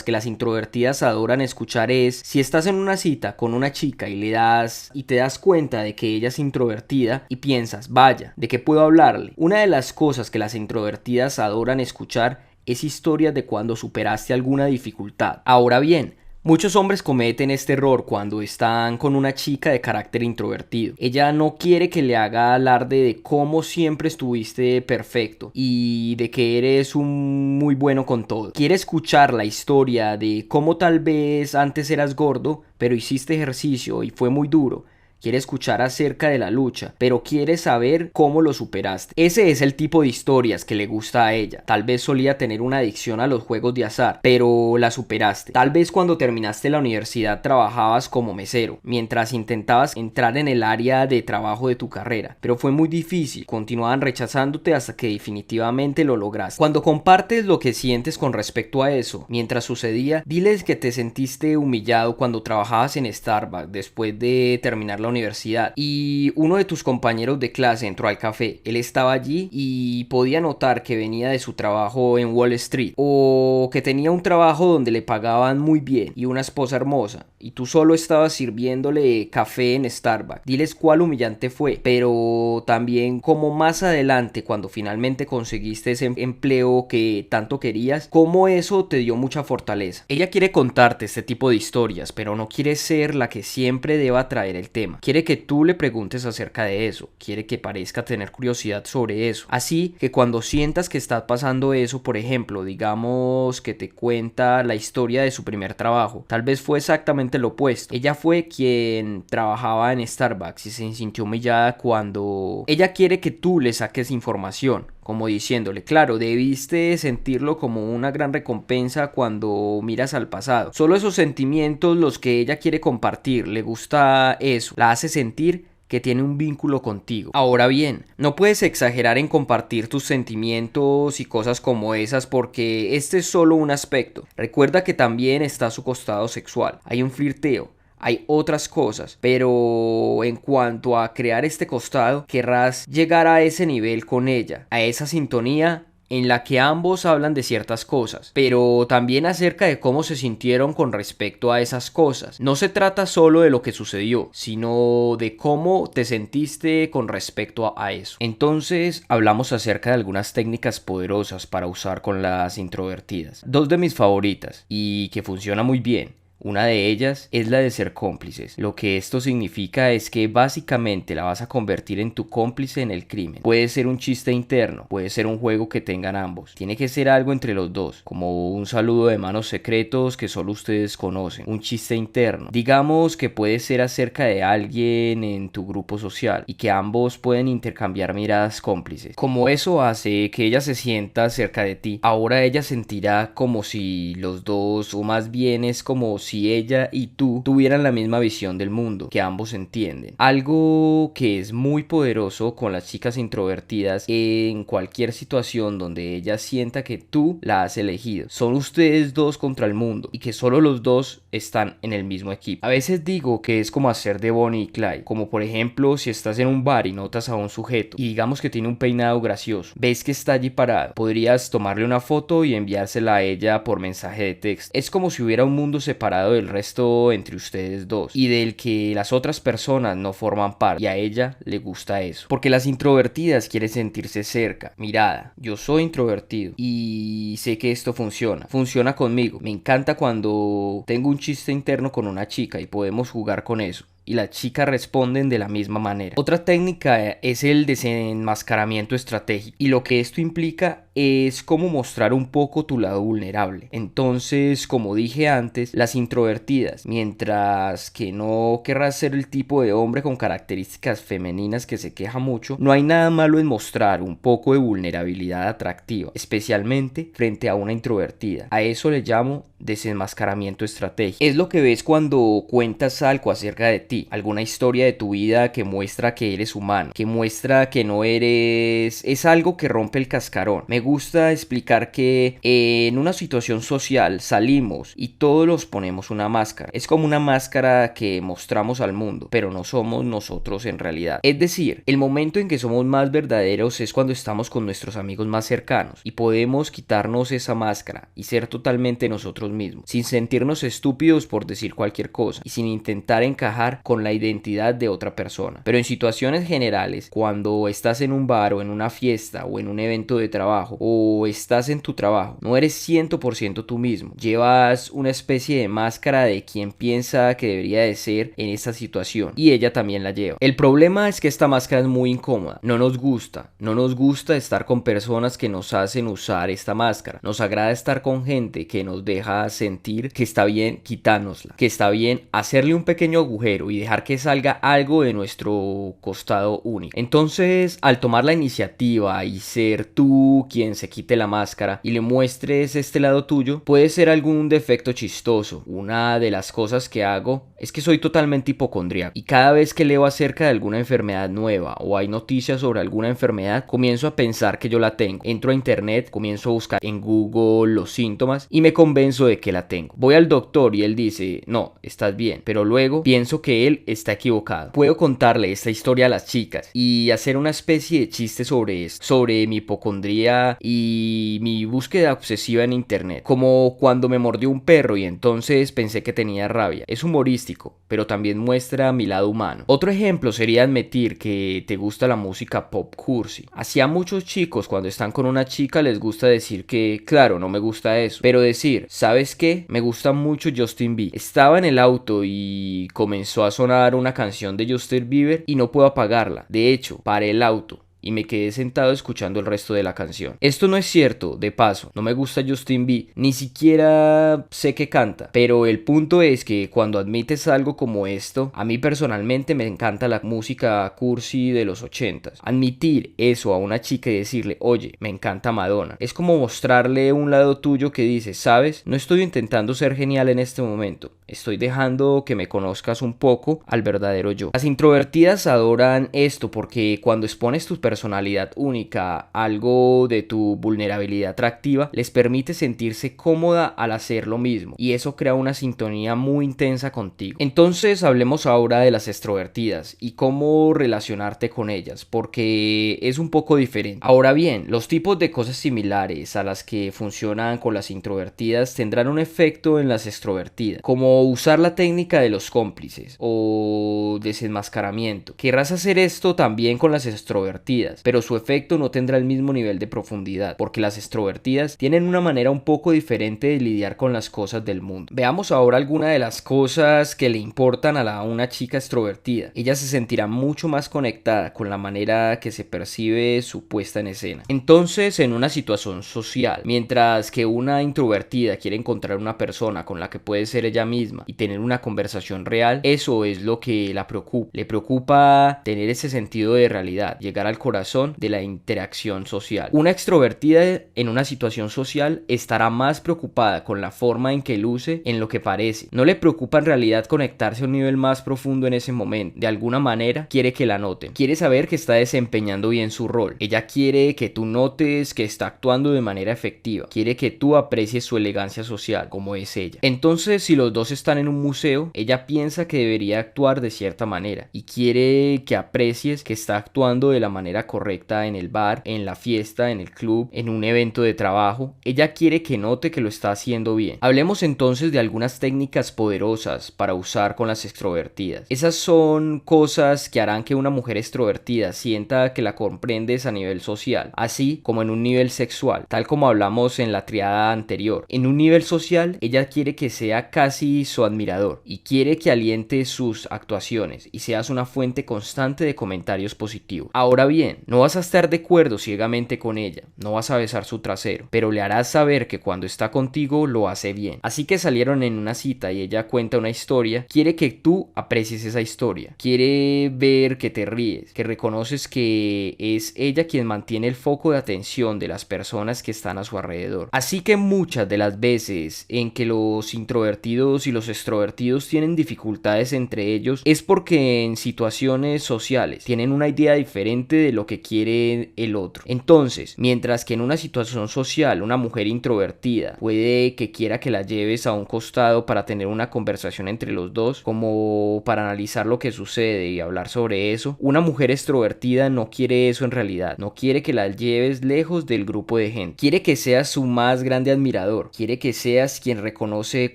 que las introvertidas adoran escuchar es, si estás en una cita con una chica y te das cuenta de que ella es introvertida y piensas, vaya, ¿de qué puedo hablarle? Una de las cosas que las introvertidas adoran escuchar es historias de cuando superaste alguna dificultad. Ahora bien, muchos hombres cometen este error cuando están con una chica de carácter introvertido. Ella no quiere que le haga alarde de cómo siempre estuviste perfecto y de que eres un muy bueno con todo. Quiere escuchar la historia de cómo tal vez antes eras gordo, pero hiciste ejercicio y fue muy duro. quiere escuchar acerca de la lucha, pero quiere saber cómo lo superaste. Ese es el tipo de historias que le gusta a ella. Tal vez solía tener una adicción a los juegos de azar, pero la superaste. Tal vez cuando terminaste la universidad trabajabas como mesero, mientras intentabas entrar en el área de trabajo de tu carrera, pero fue muy difícil. Continuaban rechazándote hasta que definitivamente lo lograste. Cuando compartes lo que sientes con respecto a eso, mientras sucedía, diles que te sentiste humillado cuando trabajabas en Starbucks después de terminar la universidad y uno de tus compañeros de clase entró al café. Él estaba allí y podía notar que venía de su trabajo en Wall Street, o que tenía un trabajo donde le pagaban muy bien y una esposa hermosa, y tú solo estabas sirviéndole café en Starbucks. Diles cuál humillante fue, pero también como más adelante, cuando finalmente conseguiste ese empleo que tanto querías, cómo eso te dio mucha fortaleza. Ella quiere contarte este tipo de historias, pero no quiere ser la que siempre deba traer el tema. Quiere que tú le preguntes acerca de eso, quiere que parezca tener curiosidad sobre eso. Así que cuando sientas que está pasando eso, por ejemplo, digamos que te cuenta la historia de su primer trabajo, tal vez fue exactamente lo opuesto. Ella fue quien trabajaba en Starbucks y se sintió humillada cuando ella quiere que tú le saques información, como diciéndole, claro, debiste sentirlo como una gran recompensa cuando miras al pasado. Solo esos sentimientos los que ella quiere compartir, le gusta eso, la hace sentir que tiene un vínculo contigo. Ahora bien, no puedes exagerar en compartir tus sentimientos y cosas como esas, porque este es solo un aspecto. Recuerda que también está su costado sexual. Hay un flirteo, hay otras cosas, pero en cuanto a crear este costado, querrás llegar a ese nivel con ella, a esa sintonía en la que ambos hablan de ciertas cosas, pero también acerca de cómo se sintieron con respecto a esas cosas. No se trata solo de lo que sucedió, sino de cómo te sentiste con respecto a eso. Entonces, hablamos acerca de algunas técnicas poderosas para usar con las introvertidas. Dos de mis favoritas y que funciona muy bien. Una de ellas es la de ser cómplices. Lo que esto significa es que básicamente la vas a convertir en tu cómplice en el crimen. Puede ser un chiste interno, puede ser un juego que tengan ambos. Tiene que ser algo entre los dos, como un saludo de manos secretos que solo ustedes conocen. Un chiste interno. Digamos que puede ser acerca de alguien en tu grupo social y que ambos pueden intercambiar miradas cómplices. Como eso hace que ella se sienta cerca de ti, ahora ella sentirá como si los dos, o más bien es como si ella y tú tuvieran la misma visión del mundo, que ambos entienden. Algo que es muy poderoso con las chicas introvertidas en cualquier situación donde ella sienta que tú la has elegido. Son ustedes dos contra el mundo y que solo los dos están en el mismo equipo. A veces digo que es como hacer de Bonnie y Clyde, como por ejemplo si estás en un bar y notas a un sujeto y digamos que tiene un peinado gracioso, ves que está allí parado, podrías tomarle una foto y enviársela a ella por mensaje de texto. Es como si hubiera un mundo separado del resto entre ustedes dos y del que las otras personas no forman parte, y a ella le gusta eso, porque las introvertidas quieren sentirse cerca. Mirada, yo soy introvertido y sé que esto funciona conmigo. Me encanta cuando tengo un chiste interno con una chica y podemos jugar con eso y las chicas responden de la misma manera. Otra técnica es el desenmascaramiento estratégico, y lo que esto implica es cómo mostrar un poco tu lado vulnerable. Entonces, como dije antes, las introvertidas, mientras que no querrás ser el tipo de hombre con características femeninas que se queja mucho, no hay nada malo en mostrar un poco de vulnerabilidad atractiva, especialmente frente a una introvertida. A eso le llamo desenmascaramiento estratégico. Es lo que ves cuando cuentas algo acerca de ti, alguna historia de tu vida que muestra que eres humano, que muestra que no eres... Es algo que rompe el cascarón. Me gusta explicar que en una situación social salimos y todos nos ponemos una máscara. Es como una máscara que mostramos al mundo, pero no somos nosotros en realidad. Es decir, el momento en que somos más verdaderos es cuando estamos con nuestros amigos más cercanos y podemos quitarnos esa máscara y ser totalmente nosotros mismos, sin sentirnos estúpidos por decir cualquier cosa y sin intentar encajar con la identidad de otra persona. Pero en situaciones generales, cuando estás en un bar o en una fiesta o en un evento de trabajo trabajo o estás en tu trabajo, no eres 100% tú mismo. Llevas una especie de máscara de quien piensa que debería de ser en esta situación y ella también la lleva. El problema es que esta máscara es muy incómoda. No nos gusta estar con personas que nos hacen usar esta máscara. Nos agrada estar con gente que nos deja sentir que está bien quitárnosla, que está bien hacerle un pequeño agujero y dejar que salga algo de nuestro costado único. Entonces, al tomar la iniciativa y ser tú quien se quite la máscara y le muestres este lado tuyo, puede ser algún defecto chistoso. Una de las cosas que hago es que soy totalmente hipocondríaco y cada vez que leo acerca de alguna enfermedad nueva o hay noticias sobre alguna enfermedad, comienzo a pensar que yo la tengo. Entro a internet, comienzo a buscar en Google los síntomas y me convenzo de que la tengo. Voy al doctor y él dice, no, estás bien, pero luego pienso que él está equivocado. Puedo contarle esta historia a las chicas y hacer una especie de chiste sobre esto, sobre mi hipocondría y mi búsqueda obsesiva en internet, como cuando me mordió un perro y entonces pensé que tenía rabia. Es humorístico, pero también muestra mi lado humano. Otro ejemplo sería admitir que te gusta la música pop cursi. Así a muchos chicos cuando están con una chica les gusta decir que, claro, no me gusta eso, pero decir, ¿sabes qué? Me gusta mucho Justin Bieber. Estaba en el auto y comenzó a sonar una canción de Justin Bieber y no puedo apagarla. De hecho, paré el auto y me quedé sentado escuchando el resto de la canción. Esto no es cierto, de paso, no me gusta Justin Bieber, ni siquiera sé que canta, pero el punto es que cuando admites algo como esto, a mí personalmente me encanta la música cursi de los 80s. Admitir eso a una chica y decirle, oye, me encanta Madonna, es como mostrarle un lado tuyo que dice, sabes, no estoy intentando ser genial en este momento, estoy dejando que me conozcas un poco al verdadero yo. Las introvertidas adoran esto porque cuando expones tu personalidad única, algo de tu vulnerabilidad atractiva, les permite sentirse cómoda al hacer lo mismo y eso crea una sintonía muy intensa contigo. Entonces hablemos ahora de las extrovertidas y cómo relacionarte con ellas, porque es un poco diferente. Ahora bien, los tipos de cosas similares a las que funcionan con las introvertidas tendrán un efecto en las extrovertidas, como usar la técnica de los cómplices o desenmascaramiento. Querrás hacer esto también con las extrovertidas, pero su efecto no tendrá el mismo nivel de profundidad, porque las extrovertidas tienen una manera un poco diferente de lidiar con las cosas del mundo. Veamos ahora algunas de las cosas que le importan a una chica extrovertida. Ella se sentirá mucho más conectada con la manera que se percibe su puesta en escena. Entonces, en una situación social, mientras que una introvertida quiere encontrar una persona con la que puede ser ella misma y tener una conversación real, eso es lo que la preocupa. Le preocupa tener ese sentido de realidad, llegar al corazón de la interacción social. Una extrovertida en una situación social estará más preocupada con la forma en que luce en lo que parece. No le preocupa en realidad conectarse a un nivel más profundo en ese momento. De alguna manera quiere que la noten. Quiere saber que está desempeñando bien su rol. Ella quiere que tú notes que está actuando de manera efectiva. Quiere que tú aprecies su elegancia social, como es ella. Entonces, si los dos están en un museo, ella piensa que debería actuar de cierta manera y quiere que aprecies que está actuando de la manera correcta en el bar, en la fiesta, en el club, en un evento de trabajo. Ella quiere que note que lo está haciendo bien. Hablemos entonces de algunas técnicas poderosas para usar con las extrovertidas. Esas son cosas que harán que una mujer extrovertida sienta que la comprendes a nivel social, así como en un nivel sexual, tal como hablamos en la triada anterior. En un nivel social, ella quiere que sea casi su admirador y quiere que aliente sus actuaciones y seas una fuente constante de comentarios positivos. Ahora bien, no vas a estar de acuerdo ciegamente con ella, no vas a besar su trasero, pero le harás saber que cuando está contigo lo hace bien. Así que salieron en una cita y ella cuenta una historia, quiere que tú aprecies esa historia, quiere ver que te ríes, que reconoces que es ella quien mantiene el foco de atención de las personas que están a su alrededor. Así que muchas de las veces en que los introvertidos y los extrovertidos tienen dificultades entre ellos es porque en situaciones sociales tienen una idea diferente de lo que quiere el otro. Entonces, mientras que en una situación social una mujer introvertida puede que quiera que la lleves a un costado para tener una conversación entre los dos, como para analizar lo que sucede y hablar sobre eso, una mujer extrovertida no quiere eso en realidad, no quiere que la lleves lejos del grupo de gente, quiere que seas su más grande admirador, quiere que seas quien reconoce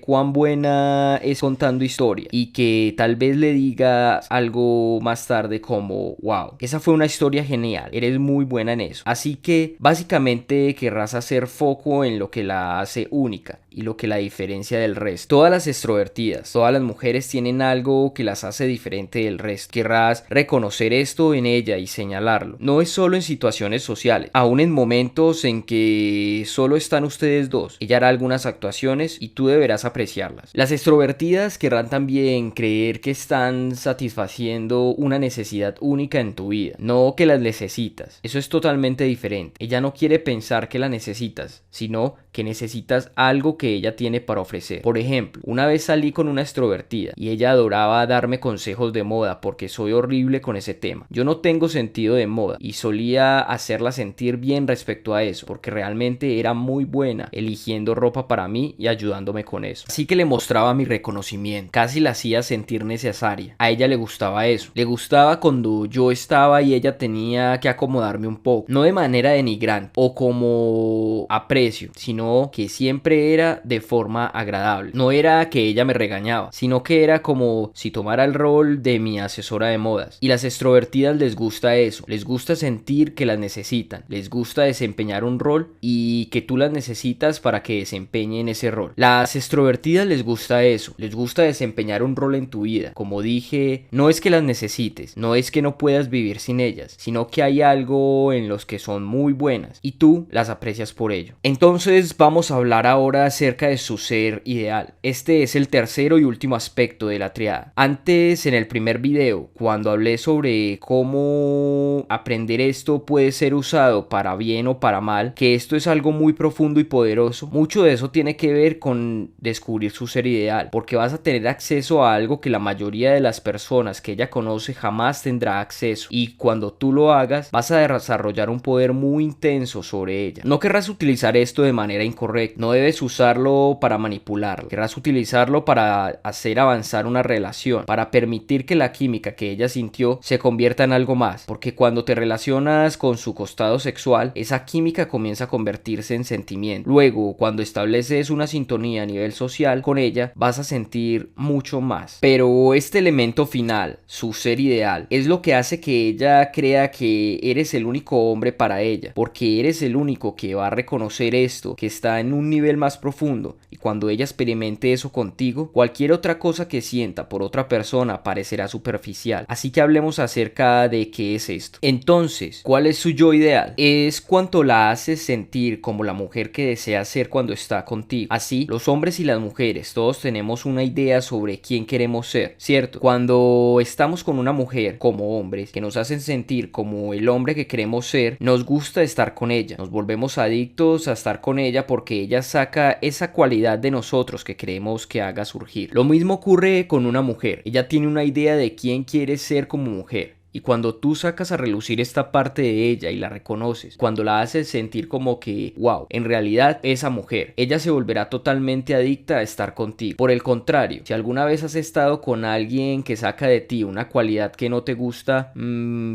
cuán buena es contando historia y que tal vez le diga algo más tarde como, wow, esa fue una historia genial genial, eres muy buena en eso. Así que básicamente querrás hacer foco en lo que la hace única y lo que la diferencia del resto. Todas las extrovertidas, todas las mujeres tienen algo que las hace diferente del resto. Querrás reconocer esto en ella y señalarlo. No es solo en situaciones sociales, aún en momentos en que solo están ustedes dos. Ella hará algunas actuaciones y tú deberás apreciarlas. Las extrovertidas querrán también creer que están satisfaciendo una necesidad única en tu vida, no que las necesitas. Eso es totalmente diferente. Ella no quiere pensar que la necesitas, sino que necesitas algo que ella tiene para ofrecer. Por ejemplo, una vez salí con una extrovertida y ella adoraba darme consejos de moda porque soy horrible con ese tema. Yo no tengo sentido de moda y solía hacerla sentir bien respecto a eso porque realmente era muy buena eligiendo ropa para mí y ayudándome con eso. Así que le mostraba mi reconocimiento, casi la hacía sentir necesaria. A ella le gustaba eso, le gustaba cuando yo estaba y ella tenía que acomodarme un poco, no de manera denigrante o como aprecio, sino que siempre era de forma agradable. No era que ella me regañaba, sino que era como si tomara el rol de mi asesora de modas. Y las extrovertidas les gusta eso, les gusta sentir que las necesitan, les gusta desempeñar un rol y que tú las necesitas para que desempeñen ese rol. Las extrovertidas les gusta eso, les gusta desempeñar un rol en tu vida. Como dije, no es que las necesites, no es que no puedas vivir sin ellas, sino que hay algo en los que son muy buenas y tú las aprecias por ello. Entonces vamos a hablar ahora acerca de su ser ideal. Este es el tercero y último aspecto de la triada. Antes, en el primer video, cuando hablé sobre cómo aprender esto puede ser usado para bien o para mal, que esto es algo muy profundo y poderoso, mucho de eso tiene que ver con descubrir su ser ideal, porque vas a tener acceso a algo que la mayoría de las personas que ella conoce jamás tendrá acceso, y cuando tú lo hagas vas a desarrollar un poder muy intenso sobre ella. No querrás utilizar esto de manera incorrecta, no debes usarlo para manipularlo, querrás utilizarlo para hacer avanzar una relación, para permitir que la química que ella sintió se convierta en algo más, porque cuando te relacionas con su costado sexual, esa química comienza a convertirse en sentimiento. Luego, cuando estableces una sintonía a nivel social con ella, vas a sentir mucho más. Pero este elemento final, su ser ideal, es lo que hace que ella crea que eres el único hombre para ella, porque eres el único que va a reconocer esto, que está en un nivel más profundo, y cuando ella experimente eso contigo, cualquier otra cosa que sienta por otra persona parecerá superficial. Así que hablemos acerca de qué es esto. Entonces, ¿cuál es su yo ideal? Es cuanto la haces sentir como la mujer que desea ser cuando está contigo. Así, los hombres y las mujeres, todos tenemos una idea sobre quién queremos ser, ¿cierto? Cuando estamos con una mujer, como hombres, que nos hacen sentir como el hombre que queremos ser, nos gusta estar con ella, nos volvemos adictos a estar con ella porque ella saca esa cualidad de nosotros que queremos que haga surgir. Lo mismo ocurre con una mujer, ella tiene una idea de quién quiere ser como mujer. Y cuando tú sacas a relucir esta parte de ella y la reconoces, cuando la haces sentir como que, wow, en realidad esa mujer, ella se volverá totalmente adicta a estar contigo. Por el contrario, si alguna vez has estado con alguien que saca de ti una cualidad que no te gusta,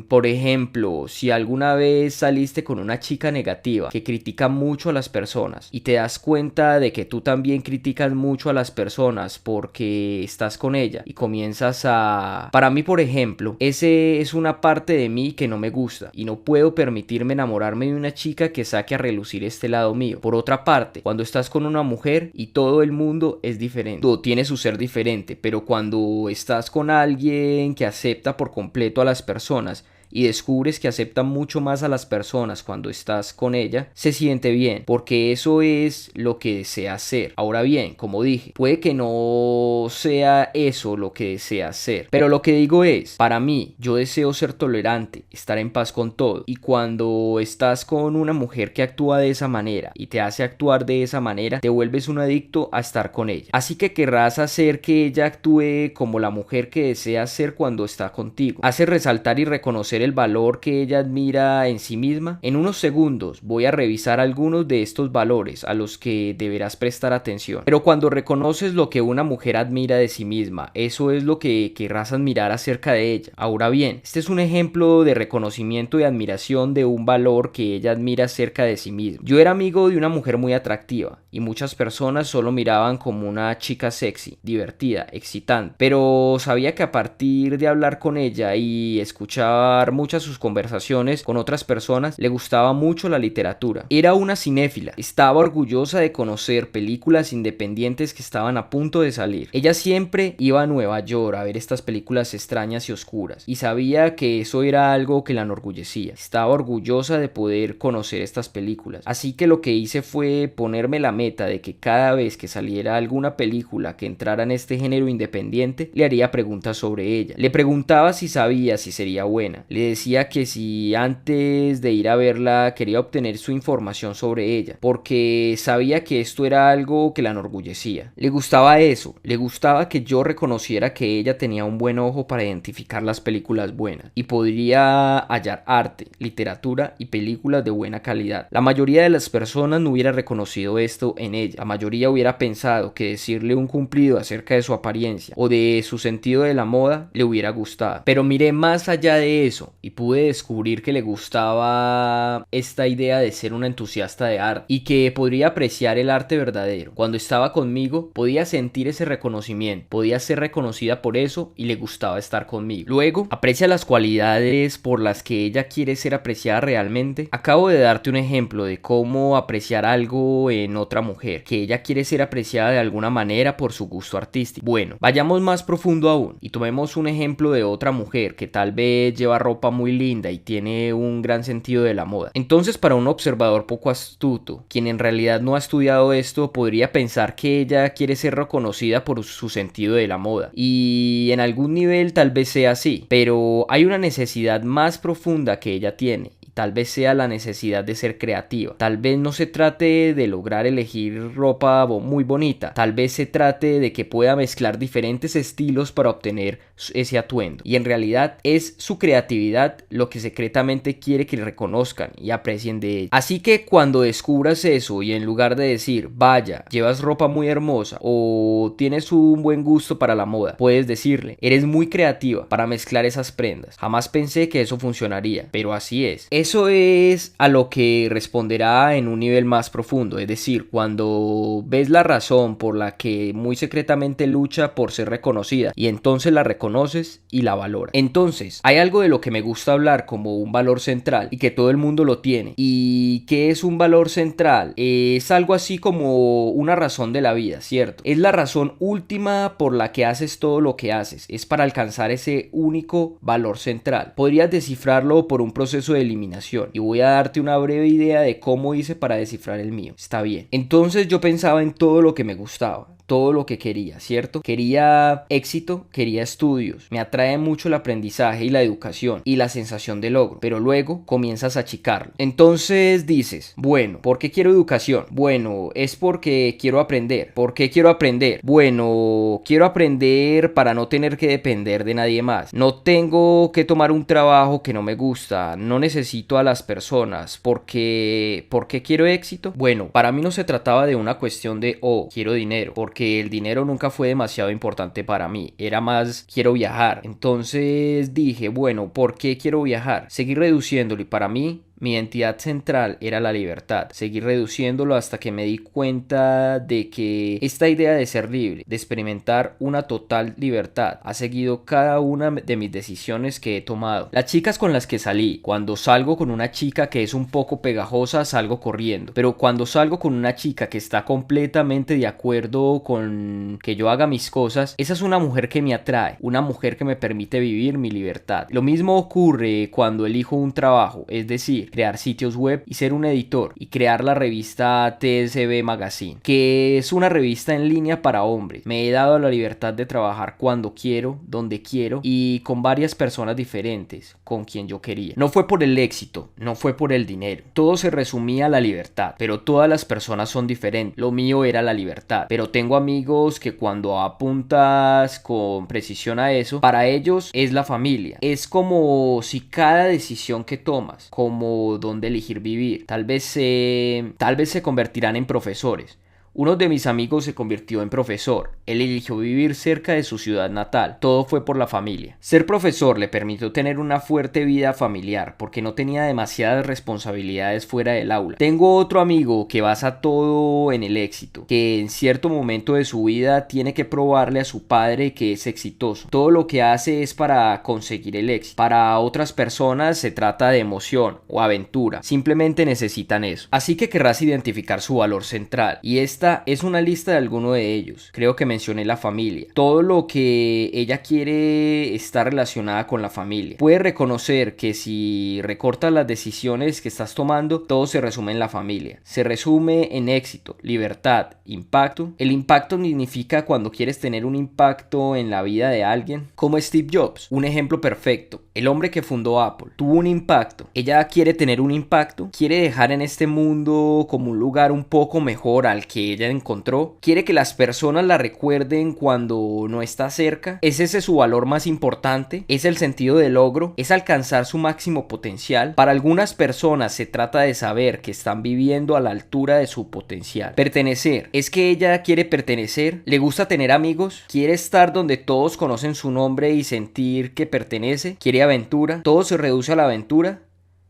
por ejemplo, si alguna vez saliste con una chica negativa que critica mucho a las personas y te das cuenta de que tú también criticas mucho a las personas porque estás con ella y comienzas a... Para mí, por ejemplo, ese es una parte de mí que no me gusta y no puedo permitirme enamorarme de una chica que saque a relucir este lado mío. Por otra parte, cuando estás con una mujer y todo el mundo es diferente, todo tiene su ser diferente, pero cuando estás con alguien que acepta por completo a las personas y descubres que acepta mucho más a las personas cuando estás con ella, se siente bien, porque eso es lo que deseas ser. Ahora bien, como dije, puede que no sea eso lo que deseas ser, pero lo que digo es, para mí, yo deseo ser tolerante, estar en paz con todo, y cuando estás con una mujer que actúa de esa manera y te hace actuar de esa manera, te vuelves un adicto a estar con ella. Así que querrás hacer que ella actúe como la mujer que deseas ser cuando está contigo. Hace resaltar y reconocer el valor que ella admira en sí misma. En unos segundos voy a revisar algunos de estos valores a los que deberás prestar atención. Pero cuando reconoces lo que una mujer admira de sí misma, eso es lo que querrás admirar acerca de ella. Ahora bien, este es un ejemplo de reconocimiento y admiración de un valor que ella admira acerca de sí misma. Yo era amigo de una mujer muy atractiva y muchas personas solo miraban como una chica sexy, divertida, excitante, pero sabía que a partir de hablar con ella y escuchar muchas sus conversaciones con otras personas, le gustaba mucho la literatura. Era una cinéfila, estaba orgullosa de conocer películas independientes que estaban a punto de salir. Ella siempre iba a Nueva York a ver estas películas extrañas y oscuras, y sabía que eso era algo que la enorgullecía. Estaba orgullosa de poder conocer estas películas, así que lo que hice fue ponerme la meta de que cada vez que saliera alguna película que entrara en este género independiente, le haría preguntas sobre ella. Le preguntaba si sabía si sería buena. Le decía que si antes de ir a verla quería obtener su información sobre ella, porque sabía que esto era algo que la enorgullecía. Le gustaba eso, le gustaba que yo reconociera que ella tenía un buen ojo para identificar las películas buenas y podría hallar arte, literatura y películas de buena calidad. La mayoría de las personas no hubiera reconocido esto en ella. La mayoría hubiera pensado que decirle un cumplido acerca de su apariencia o de su sentido de la moda le hubiera gustado. Pero miré más allá de eso y pude descubrir que le gustaba esta idea de ser una entusiasta de arte y que podría apreciar el arte verdadero. Cuando estaba conmigo podía sentir ese reconocimiento, podía ser reconocida por eso y le gustaba estar conmigo. Luego, aprecia las cualidades por las que ella quiere ser apreciada realmente. Acabo de darte un ejemplo de cómo apreciar algo en otra mujer, que ella quiere ser apreciada de alguna manera por su gusto artístico. Bueno, vayamos más profundo aún y tomemos un ejemplo de otra mujer que tal vez lleva ropa muy linda y tiene un gran sentido de la moda. Entonces, para un observador poco astuto, quien en realidad no ha estudiado esto, podría pensar que ella quiere ser reconocida por su sentido de la moda, y en algún nivel tal vez sea así, pero hay una necesidad más profunda que ella tiene. Tal vez sea la necesidad de ser creativa. Tal vez no se trate de lograr elegir ropa muy bonita. Tal vez se trate de que pueda mezclar diferentes estilos para obtener ese atuendo. Y en realidad es su creatividad lo que secretamente quiere que reconozcan y aprecien de ella. Así que cuando descubras eso y en lugar de decir, vaya, llevas ropa muy hermosa o tienes un buen gusto para la moda, puedes decirle, eres muy creativa para mezclar esas prendas. Jamás pensé que eso funcionaría, pero así es. Eso es a lo que responderá en un nivel más profundo, es decir, cuando ves la razón por la que muy secretamente lucha por ser reconocida y entonces la reconoces y la valoras. Entonces, hay algo de lo que me gusta hablar como un valor central y que todo el mundo lo tiene. ¿Y qué es un valor central? Es algo así como una razón de la vida, ¿cierto? Es la razón última por la que haces todo lo que haces. Es para alcanzar ese único valor central. Podrías descifrarlo por un proceso de eliminación y voy a darte una breve idea de cómo hice para descifrar el mío. Está bien. Entonces yo pensaba en todo lo que me gustaba, todo lo que quería, ¿cierto? Quería éxito, quería estudios. Me atrae mucho el aprendizaje y la educación y la sensación de logro, pero luego comienzas a achicarlo. Entonces dices, bueno, ¿por qué quiero educación? Bueno, es porque quiero aprender. ¿Por qué quiero aprender? Bueno, quiero aprender para no tener que depender de nadie más. No tengo que tomar un trabajo que no me gusta. No necesito a las personas. ¿Por qué quiero éxito? Bueno, para mí no se trataba de una cuestión de, quiero dinero, porque el dinero nunca fue demasiado importante para mí, era más quiero viajar. Entonces dije, bueno, ¿por qué quiero viajar? Seguí reduciéndolo y para mí mi identidad central era la libertad. Seguí reduciéndolo hasta que me di cuenta de que esta idea de ser libre, de experimentar una total libertad, ha seguido cada una de mis decisiones que he tomado. Las chicas con las que salí, cuando salgo con una chica que es un poco pegajosa, salgo corriendo. Pero cuando salgo con una chica que está completamente de acuerdo con que yo haga mis cosas, esa es una mujer que me atrae, una mujer que me permite vivir mi libertad. Lo mismo ocurre cuando elijo un trabajo, es decir, crear sitios web y ser un editor y crear la revista TSB Magazine, que es una revista en línea para hombres. Me he dado la libertad de trabajar cuando quiero, donde quiero y con varias personas diferentes, con quien yo quería. No fue por el éxito, no fue por el dinero. Todo se resumía a la libertad, pero todas las personas son diferentes. Lo mío era la libertad, pero tengo amigos que cuando apuntas con precisión a eso, para ellos es la familia. Es como si cada decisión que tomas, como dónde elegir vivir, tal vez se convertirán en profesores. Uno de mis amigos se convirtió en profesor. Él eligió vivir cerca de su ciudad natal. Todo fue por la familia. Ser profesor le permitió tener una fuerte vida familiar porque no tenía demasiadas responsabilidades fuera del aula. Tengo otro amigo que basa todo en el éxito, que en cierto momento de su vida tiene que probarle a su padre que es exitoso. Todo lo que hace es para conseguir el éxito. Para otras personas se trata de emoción o aventura. Simplemente necesitan eso. Así que querrás identificar su valor central. Y esta es una lista de alguno de ellos. Creo que mencioné la familia. Todo lo que ella quiere está relacionada con la familia. Puedes reconocer que si recortas las decisiones que estás tomando, todo se resume en la familia. Se resume en éxito, libertad, impacto. El impacto significa cuando quieres tener un impacto en la vida de alguien, como Steve Jobs, un ejemplo perfecto. El hombre que fundó Apple tuvo un impacto. Ella quiere tener un impacto, quiere dejar en este mundo como un lugar un poco mejor al que ella encontró, quiere que las personas la recuerden cuando no está cerca. ¿Es ese su valor más importante? ¿Es el sentido del logro? ¿Es alcanzar su máximo potencial? Para algunas personas se trata de saber que están viviendo a la altura de su potencial. Pertenecer. ¿Es que ella quiere pertenecer? ¿Le gusta tener amigos? ¿Quiere estar donde todos conocen su nombre y sentir que pertenece? ¿Quiere aventura? ¿Todo se reduce a la aventura?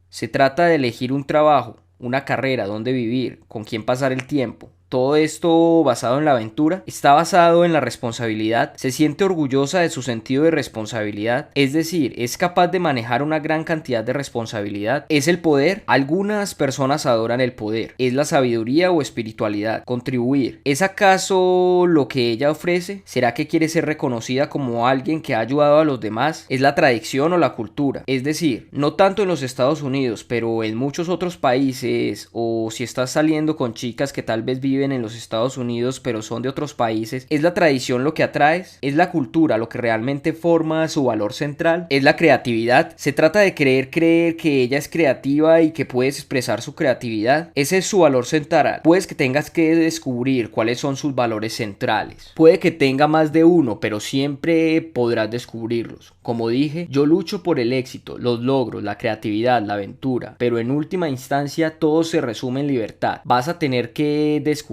Se trata de elegir un trabajo, una carrera, dónde vivir, con quién pasar el tiempo. Todo esto basado en la aventura, está basado en la responsabilidad, se siente orgullosa de su sentido de responsabilidad, es decir, es capaz de manejar una gran cantidad de responsabilidad. ¿Es el poder? Algunas personas adoran el poder. ¿Es la sabiduría o espiritualidad? Contribuir. ¿Es acaso lo que ella ofrece? ¿Será que quiere ser reconocida como alguien que ha ayudado a los demás? ¿Es la tradición o la cultura? Es decir, no tanto en los Estados Unidos, pero en muchos otros países, o si estás saliendo con chicas que tal vez viven en los Estados Unidos pero son de otros países, ¿es la tradición lo que atraes? ¿Es la cultura lo que realmente forma su valor central? ¿Es la creatividad? ¿Se trata de creer que ella es creativa y que puedes expresar su creatividad? ¿Ese es su valor central? Puedes que tengas que descubrir cuáles son sus valores centrales. Puede que tenga más de uno, pero siempre podrás descubrirlos. Como dije, yo lucho por el éxito, los logros, la creatividad, la aventura, pero en última instancia todo se resume en libertad. Vas a tener que descubrir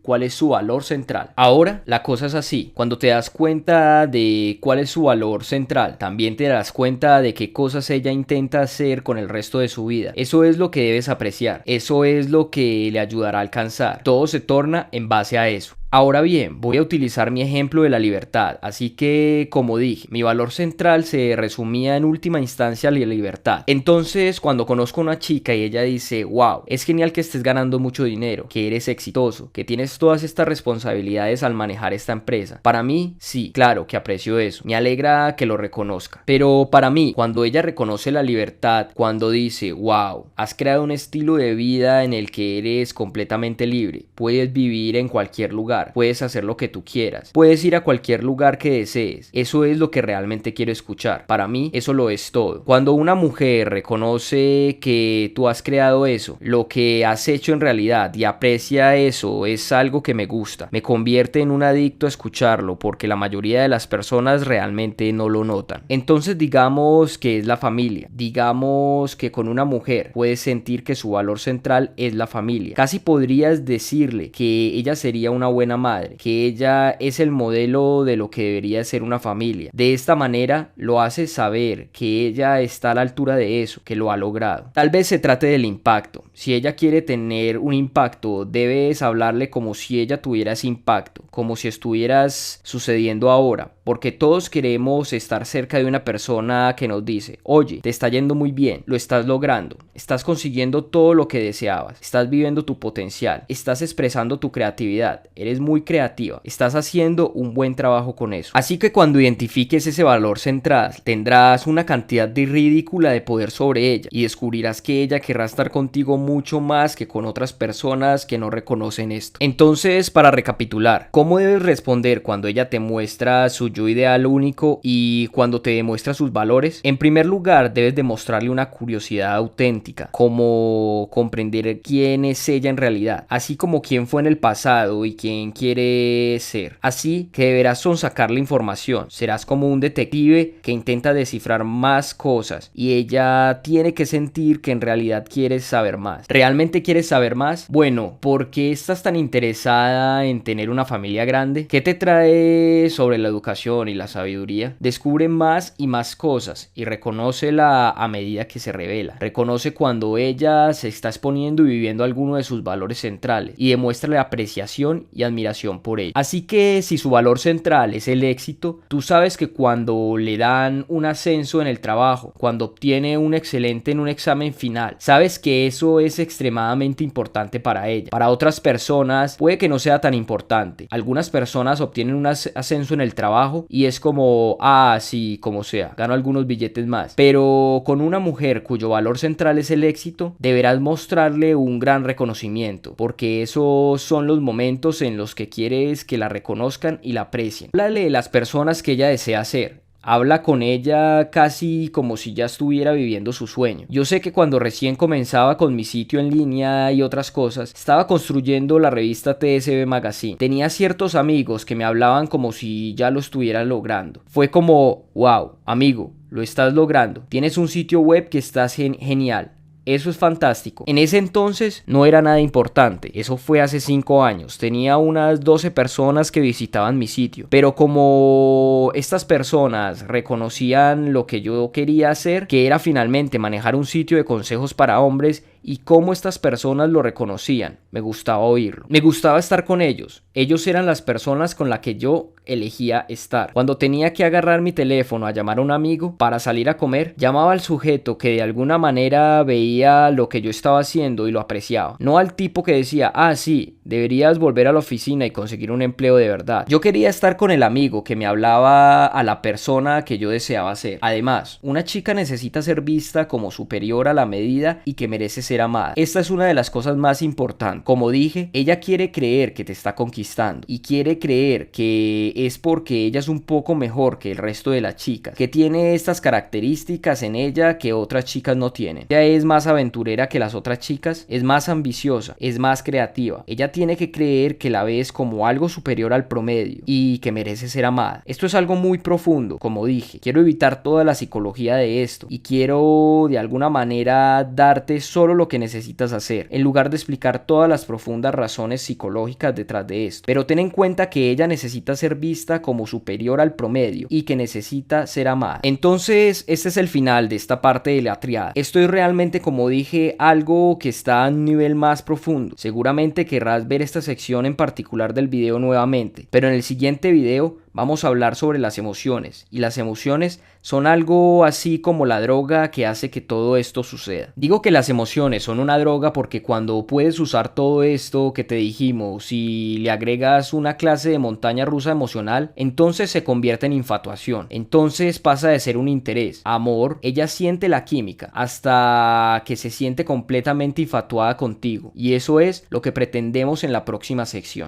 cuál es su valor central. Ahora, la cosa es así. Cuando te das cuenta de cuál es su valor central, también te das cuenta de qué cosas ella intenta hacer con el resto de su vida. Eso es lo que debes apreciar. Eso es lo que le ayudará a alcanzar. Todo se torna en base a eso. Ahora bien, voy a utilizar mi ejemplo de la libertad, así que, como dije, mi valor central se resumía en última instancia en la libertad. Entonces, cuando conozco a una chica y ella dice, wow, es genial que estés ganando mucho dinero, que eres exitoso, que tienes todas estas responsabilidades al manejar esta empresa. Para mí, sí, claro que aprecio eso, me alegra que lo reconozca. Pero para mí, cuando ella reconoce la libertad, cuando dice, wow, has creado un estilo de vida en el que eres completamente libre, puedes vivir en cualquier lugar, puedes hacer lo que tú quieras, puedes ir a cualquier lugar que desees. Eso es lo que realmente quiero escuchar. Para mí eso lo es todo. Cuando una mujer reconoce que tú has creado eso, lo que has hecho en realidad, y aprecia eso, es algo que me gusta, me convierte en un adicto a escucharlo, porque la mayoría de las personas realmente no lo notan. Entonces digamos que es la familia, digamos que con una mujer puedes sentir que su valor central es la familia. Casi podrías decirle que ella sería una buena madre, que ella es el modelo de lo que debería ser una familia. De esta manera lo hace saber que ella está a la altura de eso, que lo ha logrado. Tal vez se trate del impacto. Si ella quiere tener un impacto, debes hablarle como si ella tuviera ese impacto, como si estuvieras sucediendo ahora, porque todos queremos estar cerca de una persona que nos dice, oye, te está yendo muy bien, lo estás logrando, estás consiguiendo todo lo que deseabas, estás viviendo tu potencial, estás expresando tu creatividad, eres muy creativa, estás haciendo un buen trabajo con eso. Así que cuando identifiques ese valor central, tendrás una cantidad de ridícula de poder sobre ella y descubrirás que ella querrá estar contigo mucho más que con otras personas que no reconocen esto. Entonces, para recapitular, ¿cómo debes responder cuando ella te muestra su yo ideal único y cuando te demuestra sus valores? En primer lugar, debes demostrarle una curiosidad auténtica, como comprender quién es ella en realidad, así como quién fue en el pasado y quién quién quieres ser. Así que deberás sonsacar la información. Serás como un detective que intenta descifrar más cosas y ella tiene que sentir que en realidad quieres saber más. ¿Realmente quieres saber más? Bueno, ¿por qué estás tan interesada en tener una familia grande? ¿Qué te trae sobre la educación y la sabiduría? Descubre más y más cosas y reconócela a medida que se revela. Reconoce cuando ella se está exponiendo y viviendo alguno de sus valores centrales y demuéstrale apreciación y admiración por ella. Así que si su valor central es el éxito, tú sabes que cuando le dan un ascenso en el trabajo, cuando obtiene un excelente en un examen final, sabes que eso es extremadamente importante para ella. Para otras personas puede que no sea tan importante. Algunas personas obtienen un ascenso en el trabajo y es como, sí, como sea, gano algunos billetes más. Pero con una mujer cuyo valor central es el éxito, deberás mostrarle un gran reconocimiento, porque esos son los momentos en los que quieres que la reconozcan y la aprecien. Háblale de las personas que ella desea ser. Habla con ella casi como si ya estuviera viviendo su sueño. Yo sé que cuando recién comenzaba con mi sitio en línea y otras cosas, estaba construyendo la revista TSB Magazine. Tenía ciertos amigos que me hablaban como si ya lo estuvieran logrando. Fue como, wow, amigo, lo estás logrando. Tienes un sitio web que está genial. Eso es fantástico. En ese entonces no era nada importante. Eso fue hace 5 años. Tenía unas 12 personas que visitaban mi sitio. Pero como estas personas reconocían lo que yo quería hacer, que era finalmente manejar un sitio de consejos para hombres, y cómo estas personas lo reconocían, me gustaba oírlo. Me gustaba estar con ellos. Ellos eran las personas con las que yo elegía estar. Cuando tenía que agarrar mi teléfono a llamar a un amigo para salir a comer, llamaba al sujeto que de alguna manera veía lo que yo estaba haciendo y lo apreciaba. No al tipo que decía, sí, deberías volver a la oficina y conseguir un empleo de verdad. Yo quería estar con el amigo que me hablaba a la persona que yo deseaba ser. Además, una chica necesita ser vista como superior a la medida y que merece ser amada. Esta es una de las cosas más importantes. Como dije, ella quiere creer que te está conquistando y quiere creer que es porque ella es un poco mejor que el resto de las chicas, que tiene estas características en ella que otras chicas no tienen. Ella es más aventurera que las otras chicas, es más ambiciosa, es más creativa. Ella tiene que creer que la ves como algo superior al promedio y que merece ser amada. Esto es algo muy profundo. Como dije, quiero evitar toda la psicología de esto y quiero de alguna manera darte solo lo que necesitas hacer, en lugar de explicar todas las profundas razones psicológicas detrás de esto. Pero ten en cuenta que ella necesita ser vista como superior al promedio y que necesita ser amada. Entonces, este es el final de esta parte de la triada. Esto es realmente, como dije, algo que está a un nivel más profundo. Seguramente querrás ver esta sección en particular del video nuevamente, pero en el siguiente video vamos a hablar sobre las emociones, y las emociones son algo así como la droga que hace que todo esto suceda. Digo que las emociones son una droga porque cuando puedes usar todo esto que te dijimos y le agregas una clase de montaña rusa emocional, entonces se convierte en infatuación. Entonces pasa de ser un interés, amor, ella siente la química hasta que se siente completamente infatuada contigo, y eso es lo que pretendemos en la próxima sección.